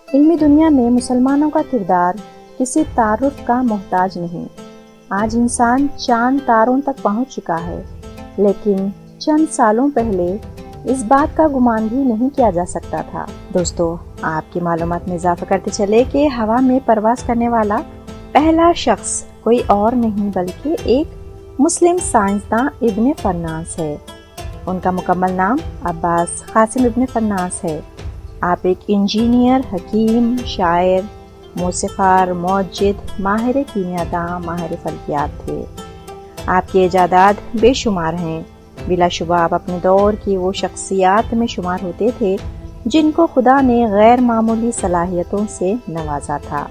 علمی دنیا میں مسلمانوں کا کردار کسی تعارف کا محتاج نہیں۔ آج انسان چاند تاروں تک پہنچ چکا ہے، لیکن چند سالوں پہلے اس بات کا گمان بھی نہیں کیا جا سکتا تھا۔ دوستو، آپ کی معلومات میں اضافہ کرتے چلے کہ ہوا میں پرواز کرنے والا پہلا شخص کوئی اور نہیں بلکہ ایک مسلم سائنسداں ابن فرناس ہے۔ ان کا مکمل نام عباس قاسم ابن فرناس ہے۔ آپ ایک انجینئر، حکیم، شاعر، موسیقار، موجد، ماہر کیمیاء، ماہر فلکیات تھے۔ آپ کے ایجادات بے شمار ہیں۔ بلا شبہ آپ اپنے دور کی وہ شخصیات میں شمار ہوتے تھے جن کو خدا نے غیر معمولی صلاحیتوں سے نوازا تھا۔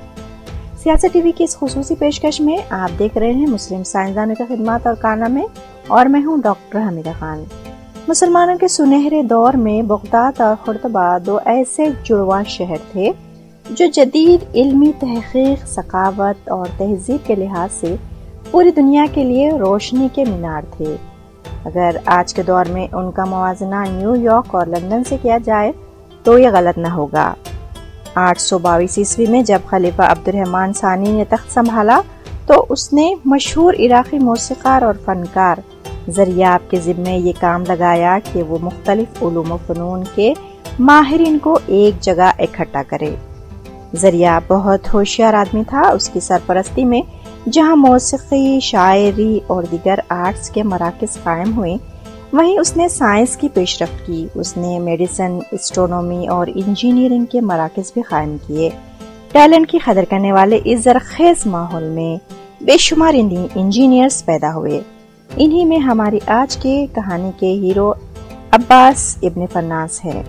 سیاست ٹی وی کی اس خصوصی پیشکش میں آپ دیکھ رہے ہیں مسلم سائنسدانوں کی خدمات اور کارنامے، اور میں ہوں ڈاکٹر حمیدہ خان۔ مسلمانوں کے سنہرے دور میں بغداد اور قرطبہ دو ایسے جڑواں شہر تھے جو جدید علمی تحقیق، ثقافت اور تہذیب کے لحاظ سے پوری دنیا کے لیے روشنی کے مینار تھے۔ اگر آج کے دور میں ان کا موازنہ نیو یارک اور لندن سے کیا جائے تو یہ غلط نہ ہوگا۔ 822 عیسوی میں جب خلیفہ عبد الرحمن ثانی نے تخت سنبھالا تو اس نے مشہور عراقی موسیقار اور فنکار زریاب کے ذمے یہ کام لگایا کہ وہ مختلف علوم و فنون کے ماہرین کو ایک جگہ اکٹھا کرے۔ زریاب بہت ہوشیار آدمی تھا۔ اس کی سرپرستی میں جہاں موسیقی، شاعری اور دیگر آرٹس کے مراکز قائم ہوئے، وہیں اس نے سائنس کی پیش رفت کی۔ اس نے میڈیسن، اسٹرونومی اور انجینئرنگ کے مراکز بھی قائم کیے۔ ٹیلنٹ کی قدر کرنے والے اس زرخیز ماحول میں بے شمار انجینئرز پیدا ہوئے۔ انہی میں ہماری آج کی کہانی کے ہیرو عباس ابن فرناس ہے۔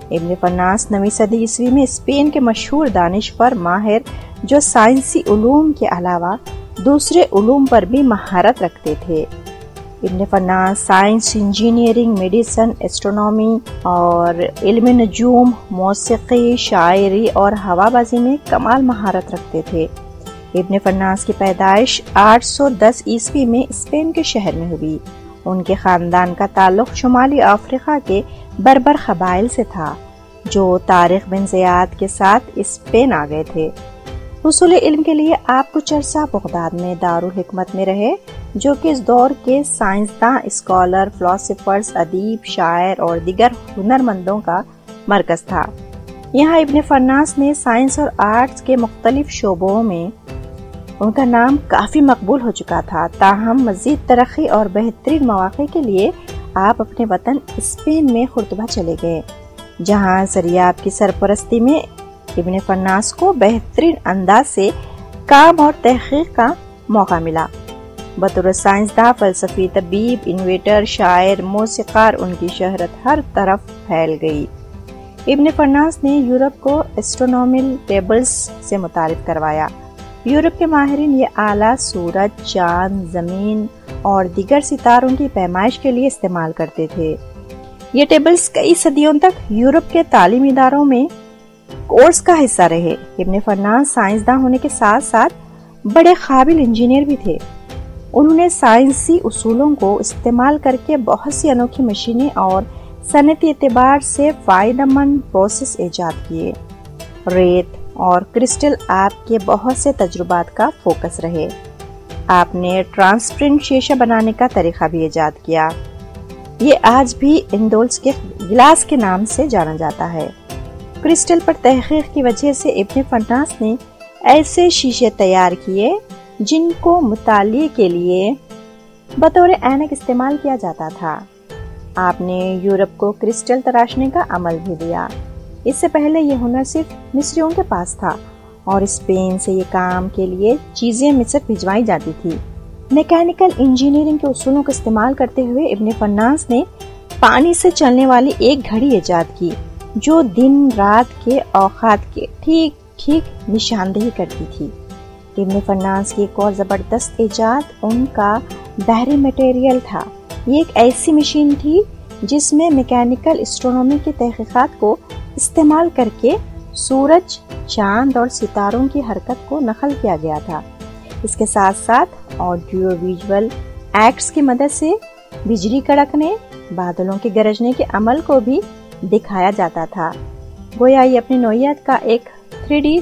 ابن فرناس 9ویں صدی عیسوی میں اسپین کے مشہور دانشور ماہر جو سائنسی علوم کے علاوہ دوسرے علوم پر بھی مہارت رکھتے تھے۔ ابن فرناس سائنس، انجینئرنگ، میڈیسن، اسٹرونومی اور علم نجوم، موسیقی، شاعری اور ہوا بازی میں کمال مہارت رکھتے تھے۔ ابن فرناس کی پیدائش 810 عیسوی میں اسپین کے شہر میں ہوئی۔ ان کے خاندان کا تعلق شمالی افریقہ کے بربر قبائل سے تھا جو طارق بن زیاد کے ساتھ اسپین آ گئے تھے۔ حصول علم کے لیے آپ کچھ عرصہ بغداد میں دارالحکمت میں رہے، جو کہ اس دور کے سائنسداں، اسکالر، فلاسفرز، ادیب، شاعر اور دیگر ہنرمندوں کا مرکز تھا۔ یہاں ابن فرناس نے سائنس اور آرٹس کے مختلف شعبوں میں ان کا نام کافی مقبول ہو چکا تھا۔ تاہم مزید ترقی اور بہترین مواقع کے لیے آپ اپنے وطن اسپین میں قرطبہ چلے گئے، جہاں زریاب کی سرپرستی میں ابن فرناس کو بہترین انداز سے کام اور تحقیق کا موقع ملا۔ بطور سائنسداں، فلسفی، طبیب، انویٹر، شاعر، موسیقار، ان کی شہرت ہر طرف پھیل گئی۔ ابن فرناس نے یورپ کو اسٹرونومیکل ٹیبلز سے متعارف کروایا۔ یورپ کے ماہرین یہ آلہ سورج، چاند، زمین اور دیگر ستاروں کی پیمائش کے لیے استعمال کرتے تھے۔ یہ ٹیبلز کئی صدیوں تک یورپ کے تعلیمی اداروں میں کورس کا حصہ رہے۔ ابن فرناس سائنسداں ہونے کے ساتھ ساتھ بڑے قابل انجینئر بھی تھے۔ انہوں نے سائنسی اصولوں کو استعمال کر کے بہت سی انوکھی مشینیں اور صنعتی اعتبار سے فائدہ مند پروسیس ایجاد کیے۔ ریت اور کرسٹل آپ کے بہت سے تجربات کا فوکس رہے۔ آپ نے ٹرانسپیرنٹ شیشہ بنانے کا طریقہ بھی ایجاد کیا۔ یہ آج بھی اندولس کے گلاس کے نام سے جانا جاتا ہے۔ کرسٹل پر تحقیق کی وجہ سے ابن فرناس نے ایسے شیشے تیار کیے جن کو مطالعے کے لیے بطور اینک استعمال کیا جاتا تھا۔ آپ نے یورپ کو کرسٹل تراشنے کا عمل بھی دیا۔ اس سے پہلے یہ ہنر صرف مصریوں کے پاس تھا اور اسپین سے یہ کام کے لیے چیزیں مصر بھجوائی جاتی تھی۔ میکینیکل انجینئرنگ کے اصولوں کا استعمال کرتے ہوئے ابن فرناس نے پانی سے چلنے والی ایک گھڑی ایجاد کی جو دن رات کے اوقات کے ٹھیک نشاندہی کرتی تھی۔ ابن فرناس کی ایک اور زبردست ایجاد ان کا بحری میٹیریل تھا۔ یہ ایک ایسی مشین تھی جس میں میکینیکل اسٹرونومی کی تحقیقات کو استعمال کر کے سورج، چاند اور ستاروں کی حرکت کو نقل کیا گیا تھا۔ اس کے ساتھ ساتھ آڈیو ویژول ایکٹس کی مدد سے بجلی کڑکنے، بادلوں کے گرجنے کے عمل کو بھی دکھایا جاتا تھا۔ گویا یہ اپنی نوعیت کا ایک 3D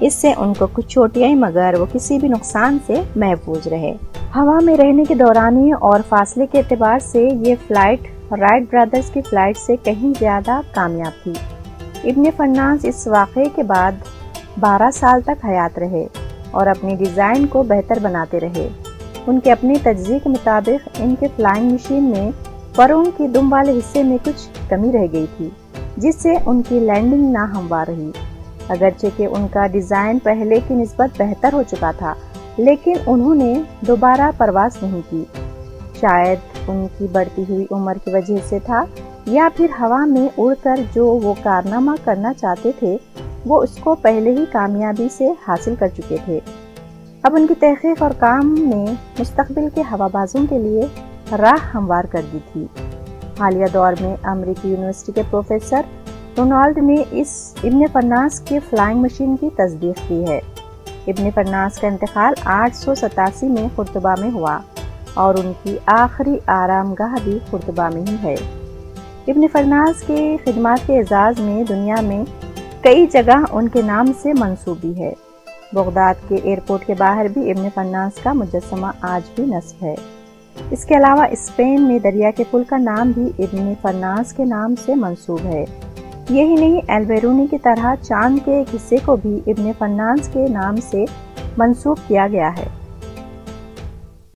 اس سے ان کو کچھ چوٹیاں مگر وہ کسی بھی نقصان سے محفوظ رہے۔ ہوا میں رہنے کے دورانی اور فاصلے کے اعتبار سے یہ فلائٹ رائٹ برادرز کی فلائٹ سے کہیں زیادہ کامیاب تھی۔ ابن فرناس اس واقعے کے بعد 12 سال تک حیات رہے اور اپنی ڈیزائن کو بہتر بناتے رہے۔ ان کے اپنی تجزیے کے مطابق ان کے فلائنگ مشین میں پروں کی دم والے حصے میں کچھ کمی رہ گئی تھی، جس سے ان کی لینڈنگ ناہموار رہی۔ اگرچہ کہ ان کا ڈیزائن پہلے کی نسبت بہتر ہو چکا تھا، لیکن انہوں نے دوبارہ پرواز نہیں کی۔ شاید ان کی بڑھتی ہوئی عمر کی وجہ سے تھا، یا پھر ہوا میں اڑ کر جو وہ کارنامہ کرنا چاہتے تھے وہ اس کو پہلے ہی کامیابی سے حاصل کر چکے تھے۔ اب ان کی تحقیق اور کام نے مستقبل کے ہوا بازوں کے لیے راہ ہموار کر دی تھی۔ حالیہ دور میں امریکی یونیورسٹی کے پروفیسر رونالڈ نے اس ابن فرناس کی فلائنگ مشین کی تصدیق کی ہے۔ ابن فرناس کا انتقال 887 میں قرطبہ میں ہوا اور ان کی آخری آرام گاہ بھی قرطبہ میں ہی ہے۔ ابن فرناس کی خدمات کے اعزاز میں دنیا میں کئی جگہ ان کے نام سے منسوب بھی ہے۔ بغداد کے ایئرپورٹ کے باہر بھی ابن فرناس کا مجسمہ آج بھی نصب ہے۔ اس کے علاوہ اسپین میں دریا کے پل کا نام بھی ابن فرناس کے نام سے منسوب ہے۔ یہی نہیں، البیرونی کی طرح چاند کے ایک حصے کو بھی ابن فرناس کے نام سے منسوب کیا گیا ہے۔